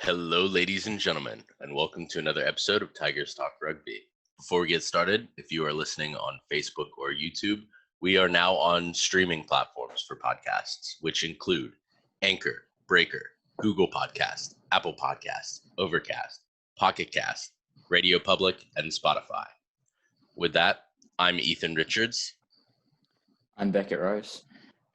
Hello, ladies and gentlemen, and welcome to another episode of Tigers Talk Rugby. Before we get started, if you are listening on Facebook or YouTube, we are now on streaming platforms for podcasts, which include Anchor, Breaker, Google Podcast, Apple Podcast, Overcast, Pocket Cast, Radio Public, and Spotify. With that, I'm Ethan Richards. I'm Beckett Rose.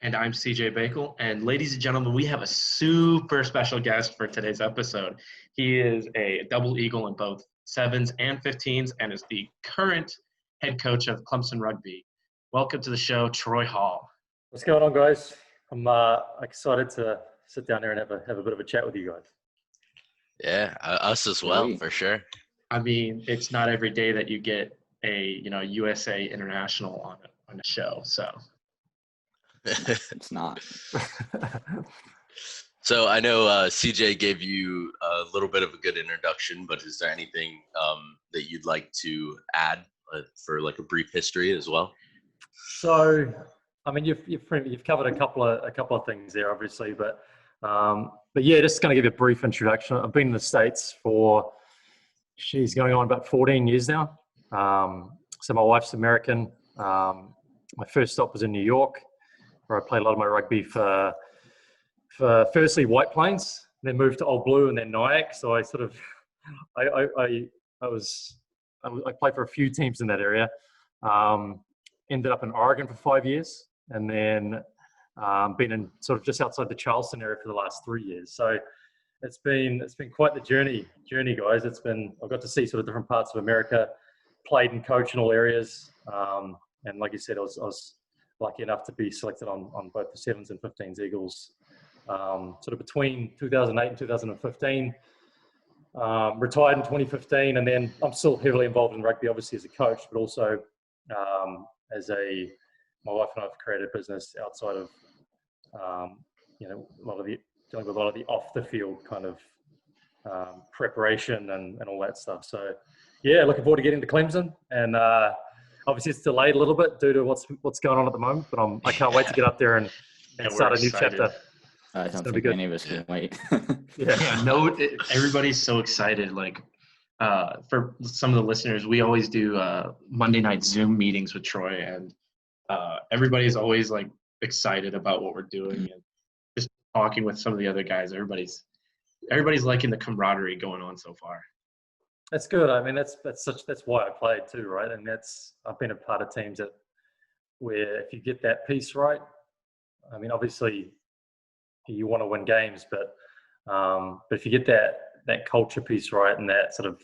And I'm CJ Bakel. And ladies and gentlemen, we have a super special guest for today's episode. He is a double eagle in both 7s and 15s and is the current head coach of Clemson Rugby. Welcome to the show, Troy Hall. What's going on, guys? I'm excited to sit down here and have a bit of a chat with you guys. Yeah, us as well, for sure. I mean, it's not every day that you get a USA International on a show, so. It's not. So I know CJ gave you a little bit of a good introduction, but is there anything that you'd like to add for like a brief history as well? So, I mean, you've covered a couple of things there, obviously, but yeah, just going to give you a brief introduction. I've been in the States for going on about 14 years now. So my wife's American. My first stop was in New York, where I played a lot of my rugby for firstly White Plains, then moved to Old Blue and then Nyack. So I sort of, I played for a few teams in that area. Ended up in Oregon for 5 years, and then been in sort of just outside the Charleston area for the last 3 years. So it's been quite the journey, guys. I've got to see sort of different parts of America, played and coached in all areas, and like you said, I was lucky enough to be selected on both the 7s and 15s Eagles, sort of between 2008 and 2015. Retired in 2015, and then I'm still heavily involved in rugby, obviously as a coach, but also my wife and I have created a business outside of, dealing with a lot of the off the field kind of preparation and all that stuff. So yeah, looking forward to getting to Clemson, and obviously it's delayed a little bit due to what's going on at the moment, but I can't wait to get up there and start a new chapter. I don't think any of us can wait. Everybody's so excited. Like, for some of the listeners, we always do Monday night Zoom meetings with Troy, and everybody's always like excited about what we're doing, and just talking with some of the other guys. Everybody's liking the camaraderie going on so far. That's good. I mean, that's why I played too, right? And I've been a part of teams where if you get that piece right, I mean, obviously you want to win games, but if you get that culture piece right and that sort of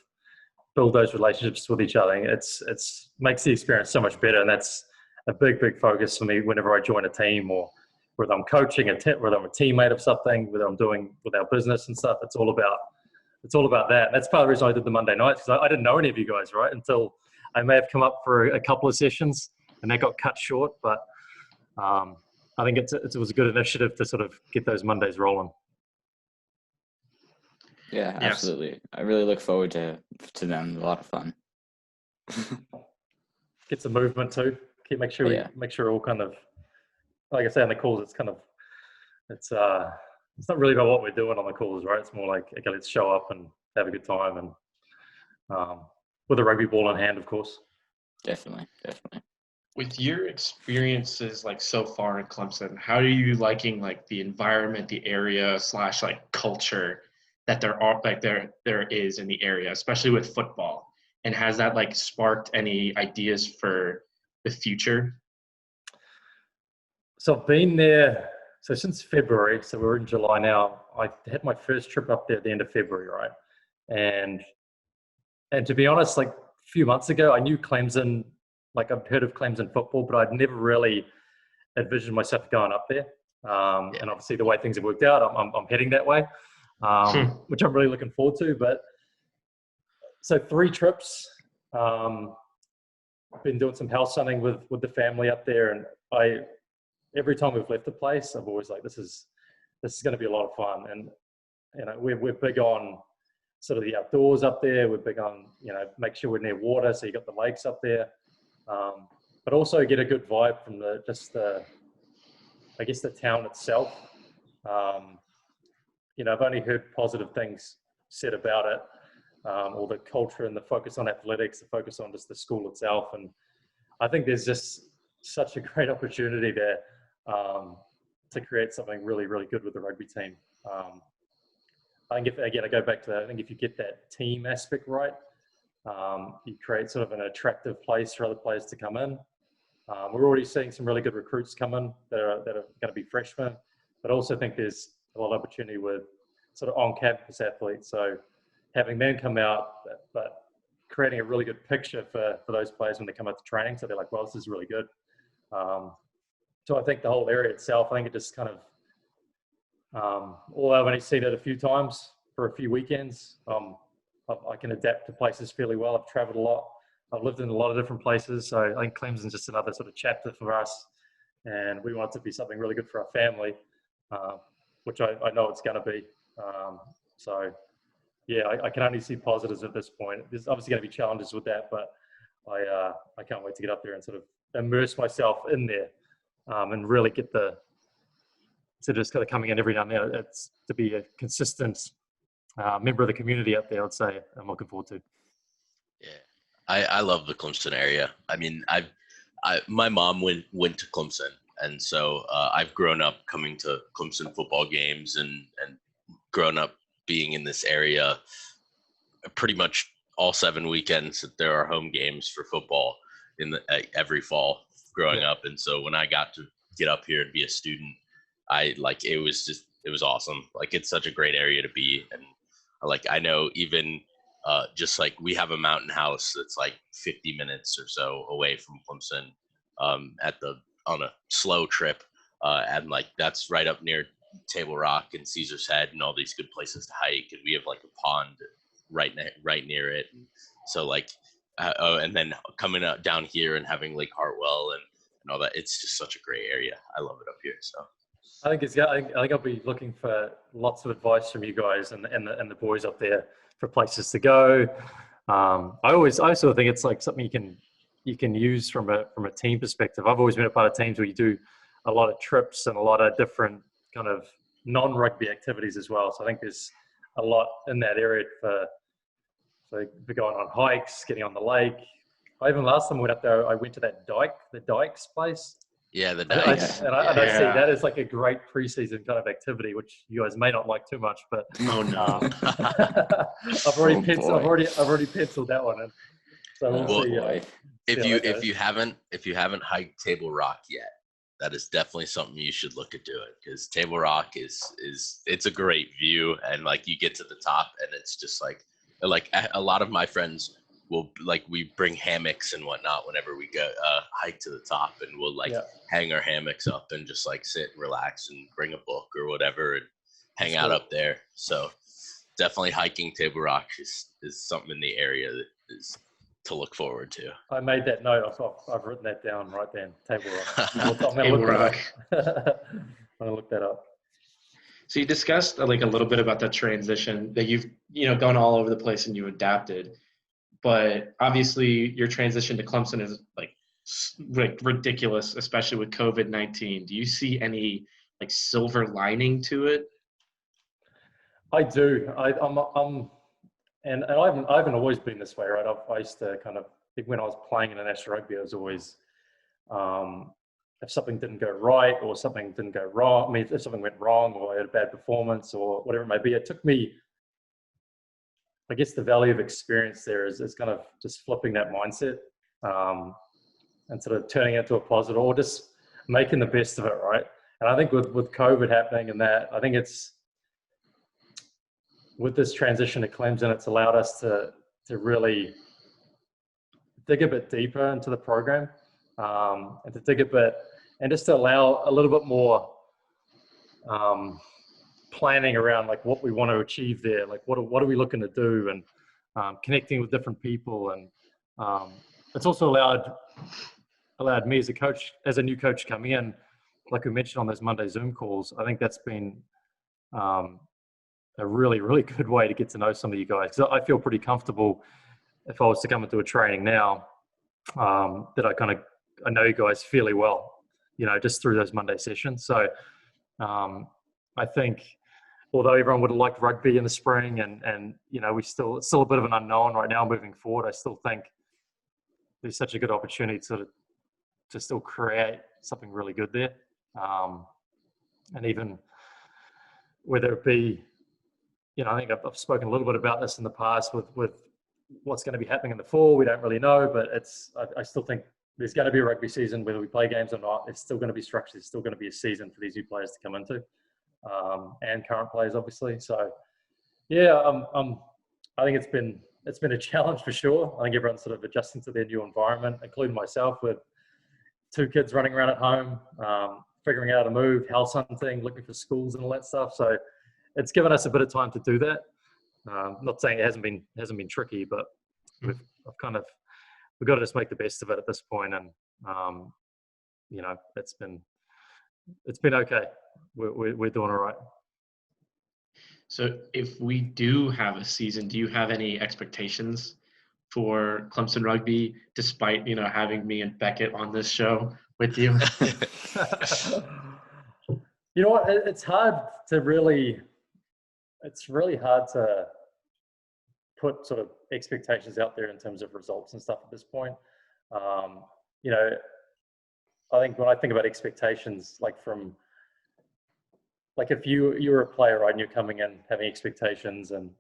build those relationships with each other, it's makes the experience so much better. And that's a big focus for me whenever I join a team, or whether I'm coaching whether I'm a teammate of something, whether I'm doing with our business and stuff. It's all about that. That's part of the reason I did the Monday nights, because I didn't know any of you guys, right? Until I may have come up for a couple of sessions and that got cut short. But I think it was a good initiative to sort of get those Mondays rolling. Yeah, absolutely. I really look forward to them. A lot of fun. Get some movement too. Make sure all kind of, like I say on the calls, it's not really about what we're doing on the calls, right? It's more like, okay, let's show up and have a good time, and with a rugby ball in hand, of course. Definitely. With your experiences like so far in Clemson, how are you liking like the environment, the area / like culture that there is in the area, especially with football? And has that like sparked any ideas for the future? So I've been there since February. So we're in July now. I had my first trip up there at the end of February, right? And to be honest, like a few months ago, I knew Clemson. Like I've heard of Clemson football, but I'd never really envisioned myself going up there. And obviously the way things have worked out, I'm heading that way, which I'm really looking forward to. But so 3 trips. I've been doing some house hunting with the family up there, and every time we've left the place, I've always like, this is going to be a lot of fun. And we're big on sort of the outdoors up there. We're big on make sure we're near water, so you got the lakes up there. But also get a good vibe from the town itself. I've only heard positive things said about it, or the culture and the focus on athletics, the focus on just the school itself. And I think there's just such a great opportunity there to create something really, really good with the rugby team. I think I go back to that. I think if you get that team aspect right, you create sort of an attractive place for other players to come in. We're already seeing some really good recruits come in that are going to be freshmen, but I also think there's a lot of opportunity with sort of on-campus athletes. So having them come out, but creating a really good picture for those players when they come out to training. So they're like, well, this is really good. So I think the whole area itself, I think it just kind of, although I've only seen it a few times for a few weekends, I can adapt to places fairly well. I've traveled a lot. I've lived in a lot of different places. So I think Clemson's just another sort of chapter for us. And we want it to be something really good for our family, which I know it's going to be. So, yeah, I can only see positives at this point. There's obviously going to be challenges with that, but I can't wait to get up there and sort of immerse myself in there and really get just kind of coming in every now and then. It's to be a consistent member of the community up there, I'd say. I'm looking forward to. Yeah, I love the Clemson area. I mean, my mom went to Clemson, and so I've grown up coming to Clemson football games and grown up being in this area pretty much all 7 weekends that there are home games for football every fall growing up. And so when I got to get up here and be a student, it was awesome. Like, it's such a great area to be. And I know even just like we have a mountain house that's like 50 minutes or so away from Clemson on a slow trip. And like, that's right up near Table Rock and Caesar's Head and all these good places to hike. And we have like a pond right near it. So like, and then coming out down here and having Lake Hartwell and all that, it's just such a great area. I love it up here. So I think I'll be looking for lots of advice from you guys and the boys up there for places to go. I sort of think it's like something you can use from a team perspective. I've always been a part of teams where you do a lot of trips and a lot of different kind of non-rugby activities as well. So I think there's a lot in that area for going on hikes, getting on the lake. Last time I went up there, I went to that the Dykes place. Yeah, the Dykes. I see that as like a great preseason kind of activity, which you guys may not like too much, but oh no, I've already penciled that one in. So we'll see. If you haven't hiked Table Rock yet, that is definitely something you should look at doing, because Table Rock it's a great view, and like you get to the top and it's just like a lot of my friends will we bring hammocks and whatnot whenever we go hike to the top, and we'll hang our hammocks up and just like sit and relax and bring a book or whatever and hang out up there. So definitely hiking Table Rock is something in the area that is to look forward to. I made that note. I've written that down right then. Table Rock. Table Rock. I'm gonna look that up. So you discussed like a little bit about that transition that you've gone all over the place and you adapted, but obviously your transition to Clemson is like ridiculous, especially with COVID-19. Do you see any like silver lining to it? I do. And I haven't always been this way, right? I used to kind of think when I was playing international rugby, I was always, if something didn't go right or something didn't go wrong, I mean, if something went wrong or I had a bad performance or whatever it may be, it took me, I guess the value of experience there is kind of just flipping that mindset and sort of turning it into a positive or just making the best of it, right? And I think with COVID happening and that, I think with this transition to Clemson, it's allowed us to really dig a bit deeper into the program and to dig a bit and just to allow a little bit more planning around like what we want to achieve there, like what are we looking to do, and connecting with different people. And it's also allowed me as a coach, as a new coach coming in, like we mentioned on those Monday Zoom calls. I think that's been a really, really good way to get to know some of you guys. Because I feel pretty comfortable if I was to come into a training now that I know you guys fairly well, just through those Monday sessions. So I think although everyone would have liked rugby in the spring, and it's still a bit of an unknown right now moving forward. I still think there's such a good opportunity to still create something really good there, and even whether it be, I think I've spoken a little bit about this in the past with what's going to be happening in the fall. We don't really know, but I still think there's going to be a rugby season, whether we play games or not. It's still going to be structured. It's still going to be a season for these new players to come into, and current players, obviously. So, yeah, I think it's been a challenge for sure. I think everyone's sort of adjusting to their new environment, including myself, with 2 kids running around at home, figuring out how to move, house hunting, looking for schools and all that stuff. So it's given us a bit of time to do that. Not saying it hasn't been tricky, but we've got to just make the best of it at this point. And it's been okay. We're doing all right. So if we do have a season, do you have any expectations for Clemson Rugby, despite, having me and Beckett on this show with you? You know what? It's really hard to put sort of expectations out there in terms of results and stuff at this point. I think when I think about expectations, if you're a player, right, and you're coming in having expectations, and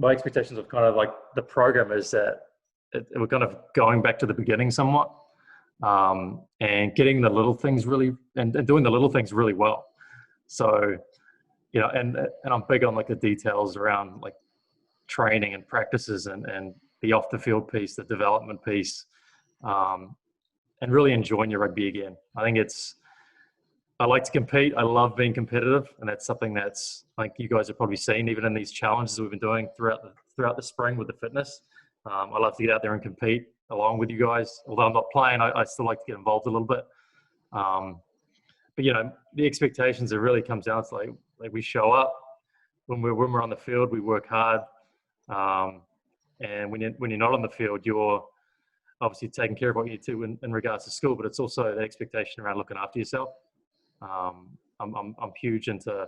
my expectations of kind of like the program is that we're kind of going back to the beginning somewhat, and getting the little things really and doing the little things really well. So, and I'm big on like the details around like training and practices and the off the field piece, the development piece, and really enjoying your rugby again. I like to compete. I love being competitive, and that's something that's like you guys have probably seen even in these challenges we've been doing throughout the spring with the fitness. I love to get out there and compete along with you guys. Although I'm not playing, I still like to get involved a little bit. But the expectations, it really comes down to like we show up when we're on the field, we work hard, and when you're not on the field, you're obviously taking care of what you need to in regards to school, but it's also the expectation around looking after yourself. I'm huge into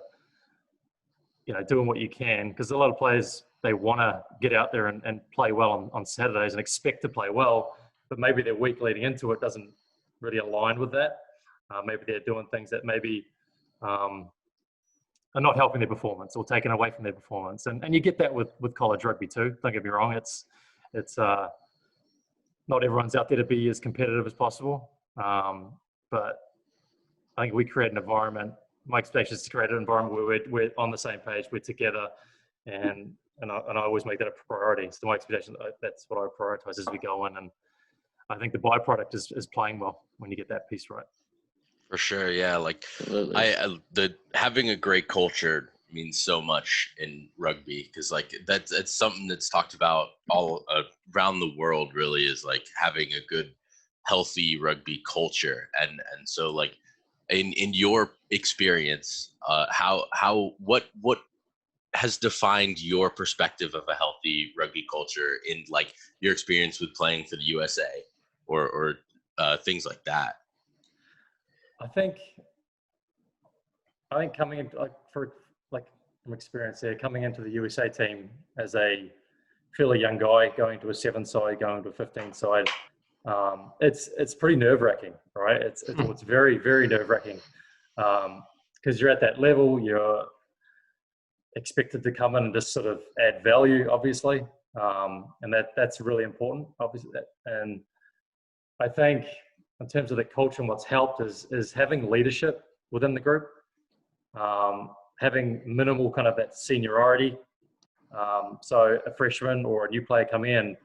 doing what you can, because a lot of players, they want to get out there and play well on Saturdays and expect to play well, but maybe their week leading into it doesn't really align with that. Maybe they're doing things that maybe are not helping their performance or taking away from their performance, and you get that with college rugby too. Don't get me wrong, it's not everyone's out there to be as competitive as possible, but I think we create an environment. My expectation is to create an environment where we're on the same page, we're together, and I always make that a priority. So my expectation, that's what I prioritize as we go in, and I think the byproduct is playing well when you get that piece right. For sure, yeah. Like having a great culture means so much in rugby, because like that's something that's talked about all around the world. Really, is like having a good, healthy rugby culture, and so like. In your experience, what has defined your perspective of a healthy rugby culture in like your experience with playing for the USA or things like that? I think coming in from experience there, coming into the USA team as a fairly young guy, going to a 7-side, going to a 15-side. It's pretty nerve-wracking, right? It's very, very nerve-wracking, because you're at that level, you're expected to come in and just sort of add value, obviously, and that's really important, obviously. And I think in terms of the culture and what's helped is having leadership within the group, having minimal kind of that seniority. So a freshman or a new player come in,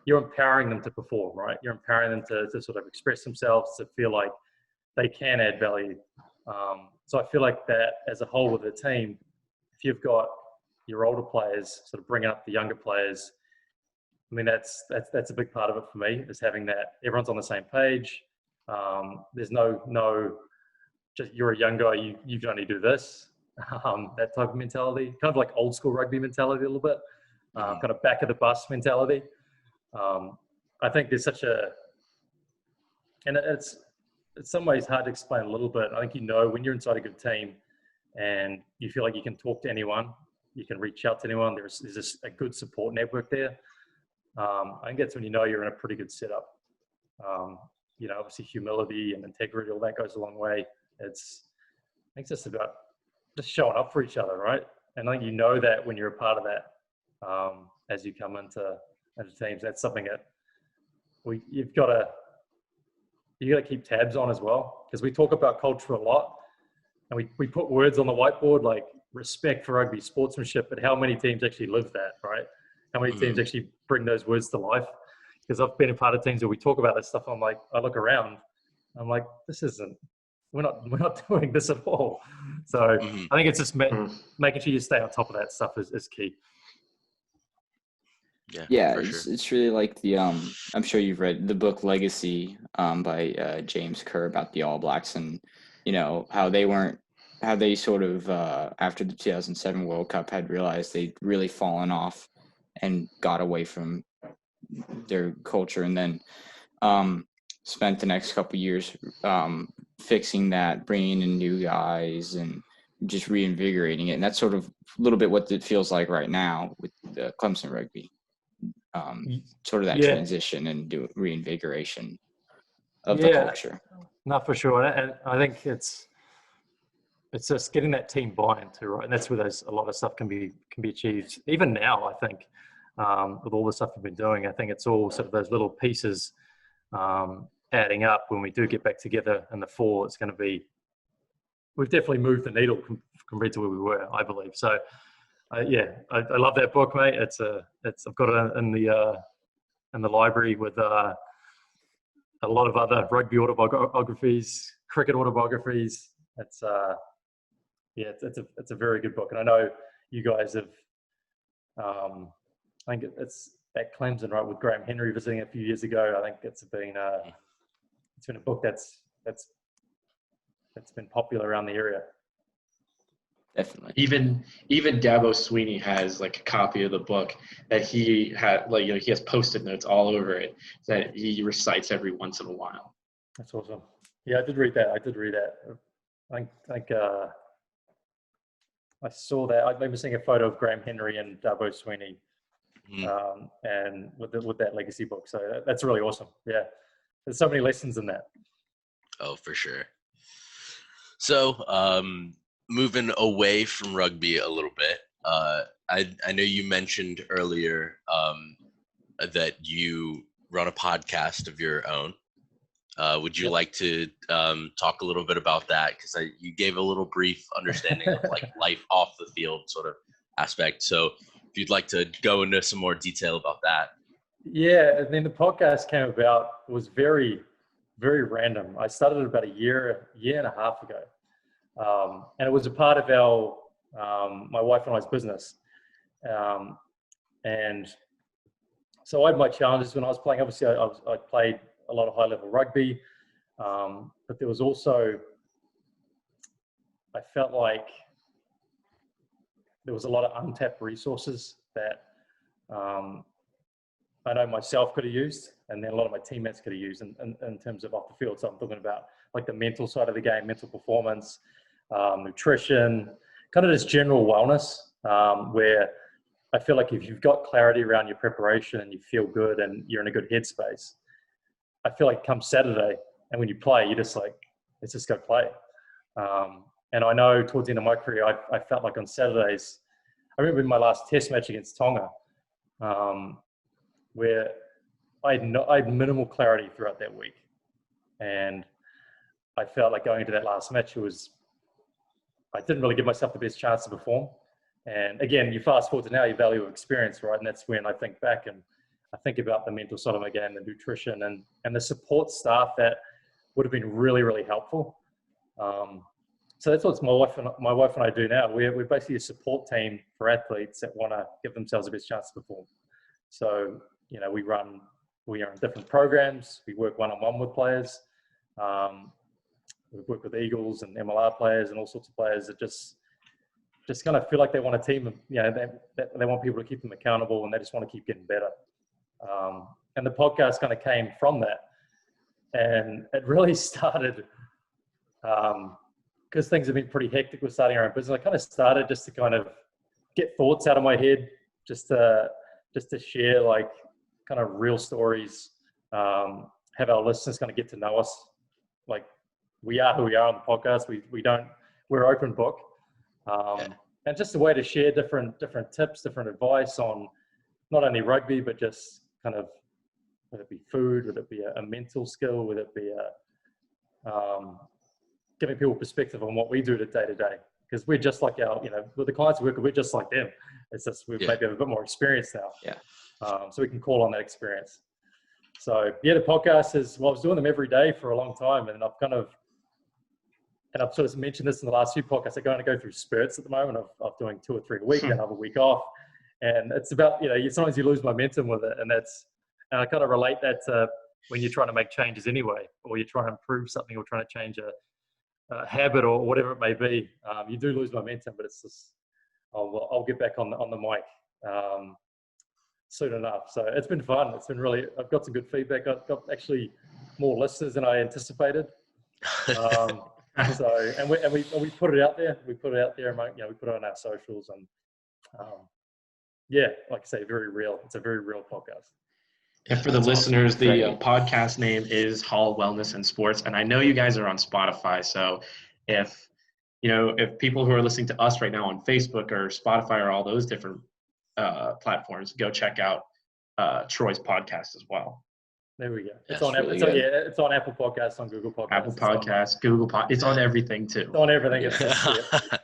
you're empowering them to perform, right? You're empowering them to sort of express themselves, to feel like they can add value. So I feel like that as a whole with the team, if you've got your older players sort of bringing up the younger players, I mean, that's a big part of it for me, is having that everyone's on the same page. There's no just you're a young guy, you can only do this. That type of mentality, kind of like old school rugby mentality a little bit, kind of back of the bus mentality. I think there's and in some ways hard to explain a little bit. I think, when you're inside a good team and you feel like you can talk to anyone, you can reach out to anyone, there's just a good support network there. I think that's when you're in a pretty good setup. Obviously humility and integrity, all that goes a long way. I think it's just about just showing up for each other, right? And I think that when you're a part of that, as you come into teams, that's something that you've got to keep tabs on as well, because we talk about culture a lot, and we put words on the whiteboard like respect for rugby, sportsmanship, but how many teams actually live that, right? How many teams actually bring those words to life? Because I've been a part of teams where we talk about this stuff. I'm like, I look around, I'm like, we're not doing this at all. So I think it's just making sure you stay on top of that stuff is key. Yeah, it's really like the I'm sure you've read the book Legacy by James Kerr about the All Blacks, and how they sort of after the 2007 World Cup had realized they'd really fallen off and got away from their culture, and then spent the next couple of years fixing that, bringing in new guys and just reinvigorating it. And that's sort of a little bit what it feels like right now with the Clemson Rugby. Sort of that transition and reinvigoration of the culture. Not for sure. And I think it's just getting that team buy-in too, right? And that's where a lot of stuff can be achieved. Even now, I think, with all the stuff we've been doing, I think it's all sort of those little pieces adding up. When we do get back together in the fall, it's going to be, we've definitely moved the needle compared to where we were, I believe. So, I love that book, mate. I've got it in the library with a lot of other rugby autobiographies, cricket autobiographies. It's a very good book, and I know you guys have. I think it's at Clemson, right, with Graham Henry visiting a few years ago. I think it's been a book that's been popular around the area. Definitely. Even Dabo Sweeney has like a copy of the book that he had, he has Post-it notes all over it that he recites every once in a while. That's awesome. Yeah, I did read that. I think I saw that. I remember seeing a photo of Graham Henry and Dabo Sweeney, and with that legacy book. So that's really awesome. Yeah, there's so many lessons in that. Oh, for sure. So, moving away from rugby a little bit, I know you mentioned earlier that you run a podcast of your own. Would you like to talk a little bit about that? Because you gave a little brief understanding of like life off the field sort of aspect. So if you'd like to go into some more detail about that. Yeah, and then the podcast came about. It was very, very random. I started it about a year and a half ago. And it was a part of my wife and I's business. And so I had my challenges when I was playing. Obviously, I played a lot of high-level rugby, but there was also, I felt like there was a lot of untapped resources that I know myself could have used, and then a lot of my teammates could have used in terms of off the field. So I'm talking about like the mental side of the game, mental performance, nutrition, kind of this general wellness, where I feel like if you've got clarity around your preparation and you feel good and you're in a good headspace, I feel like come Saturday and when you play, you're just like, let's just go play. And I know towards the end of my career, I felt like on Saturdays, I remember in my last test match against Tonga, where I had minimal clarity throughout that week. And I felt like going into that last match, I didn't really give myself the best chance to perform. And again, you fast forward to now, your value of experience, right? And that's when I think back and I think about the mental side of my game, the nutrition and the support staff that would have been really, really helpful. So that's what my wife and I do now. We're basically a support team for athletes that want to give themselves the best chance to perform. So, we are in different programs. We work one-on-one with players. We work with Eagles and MLR players and all sorts of players that just kind of feel like they want a team. They want people to keep them accountable and they just want to keep getting better. And the podcast kind of came from that. And it really started because things have been pretty hectic with starting our own business. I kind of started just to kind of get thoughts out of my head, just to share like kind of real stories, have our listeners kind of get to know us. Like we are who we are on the podcast. We're open book. And just a way to share different tips, different advice on not only rugby, but just kind of, whether it be food, whether it be a mental skill, whether it be giving people perspective on what we do day to day. Because we're just like with the clients we work with, we're just like them. It's just we maybe have a bit more experience now. Yeah. So we can call on that experience. So the podcast is, I was doing them every day for a long time, and I've sort of mentioned this in the last few podcasts. I'm going to go through spurts at the moment of doing 2 or 3 a week, then have a week off. And it's about, sometimes you lose momentum with it. And I kind of relate that to when you're trying to make changes anyway, or you're trying to improve something, or trying to change a habit or whatever it may be. You do lose momentum, but it's just, I'll get back on the mic soon enough. So it's been fun. It's been really, I've got some good feedback. I've got actually more listeners than I anticipated. And we put it out there. We put it out there, we put it on our socials, and like I say, very real. It's a very real podcast. And for the listeners, the podcast name is Hall Wellness and Sports. And I know you guys are on Spotify. So if people who are listening to us right now on Facebook or Spotify or all those different platforms, go check out Troy's podcast as well. There we go. That's It's on really it's on Apple Podcasts, on Google Podcasts. Apple Podcasts, Google Podcasts. It's on everything too. It's on everything. Yeah.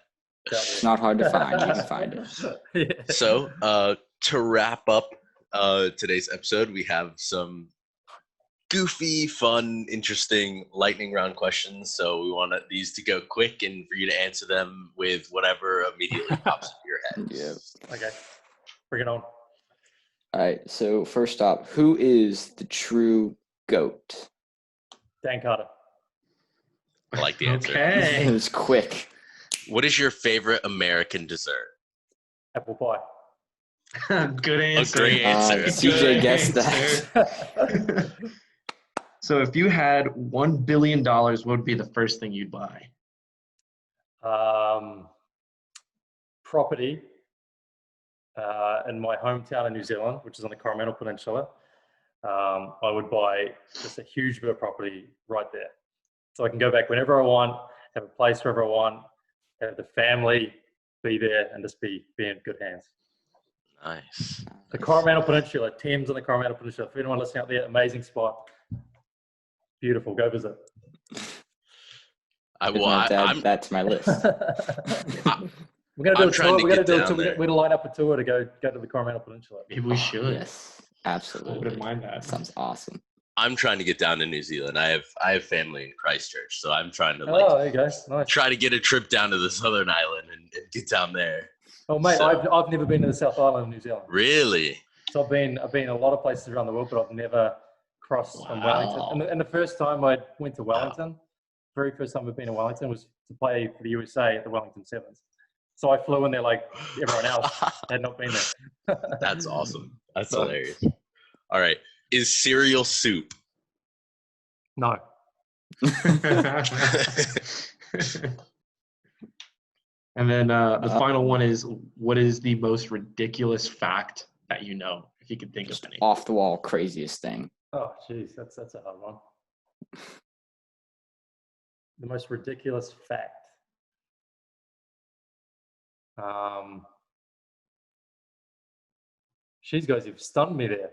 It's not hard to find. You can find it. Yeah. So to wrap up today's episode, we have some goofy, fun, interesting lightning round questions. So we want these to go quick and for you to answer them with whatever immediately pops into your head. Yeah. Okay. Bring it on. All right. So first up, who is the true GOAT? Dan Carter. I like the answer. Okay. It was quick. What is your favorite American dessert? Apple pie. Good answer. A great answer. CJ guessed answer. that. So if you had $1 billion, what would be the first thing you'd buy? Property in my hometown in New Zealand, which is on the Coromandel Peninsula. I would buy just a huge bit of property right there. So I can go back whenever I want, have a place wherever I want, have the family be there, and just be in good hands. Nice. The Coromandel Peninsula, Thames on the Coromandel Peninsula. For anyone listening out there, amazing spot. Beautiful. Go visit. I'm gonna add that to my list. We're going to do a tour. We're going to do a tour. there. We're going to line up a tour to go to the Coromandel Peninsula. Maybe we should. Yes, I absolutely. wouldn't mind that. Sounds awesome. I'm trying to get down to New Zealand. I have family in Christchurch, so I'm trying to There you go. Nice. try to get a trip down to the Southern Island and get down there. Oh, mate, So- I've never been to the South Island of New Zealand. Really? So I've been a lot of places around the world, but I've never crossed from Wow. Wellington. And the first time I went to Wellington, very first time I've been to Wellington was to play for the USA at the Wellington Sevens. So I flew in there like everyone else had not been there. That's awesome. That's hilarious. All right. Is cereal soup? No. And then the final one is, what is the most ridiculous fact that you know, if you could think of any? Off the wall, craziest thing. Oh, geez, that's a hard one. The most ridiculous fact. Jeez, guys, you've stunned me there.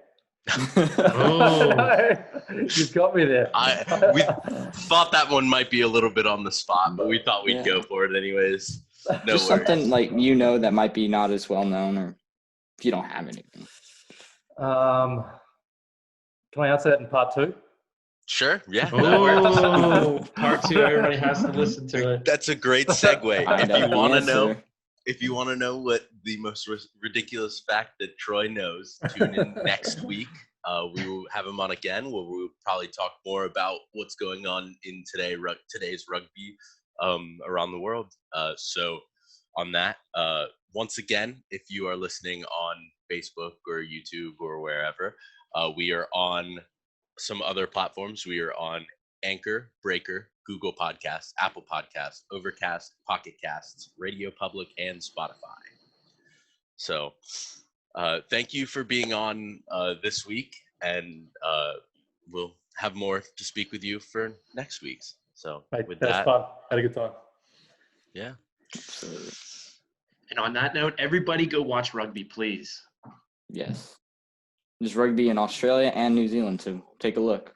Oh. You've got me there. We thought that one might be a little bit on the spot, but we thought we'd Yeah. go for it anyways. No Just worries. something like that might be not as well known, or if you don't have anything. Can I answer that in part 2? Sure. Yeah. that works. Oh, part 2, everybody has to listen to it. That's a great segue. Find out If you the want to answer. know, if you want to know what the most ridiculous fact that Troy knows, tune in next week. We will have him on again, where we'll probably talk more about what's going on in today's rugby around the world. So on that, once again, if you are listening on Facebook or YouTube or wherever, we are on some other platforms. We are on Anchor, Breaker, Google Podcasts, Apple Podcasts, Overcast, Pocket Casts, Radio Public, and Spotify. So thank you for being on this week, and we'll have more to speak with you for next week's. So with That's that, fun. Had a good time. yeah. Absolutely. And on that note, everybody go watch rugby, please. Yes. There's rugby in Australia and New Zealand, so take a look.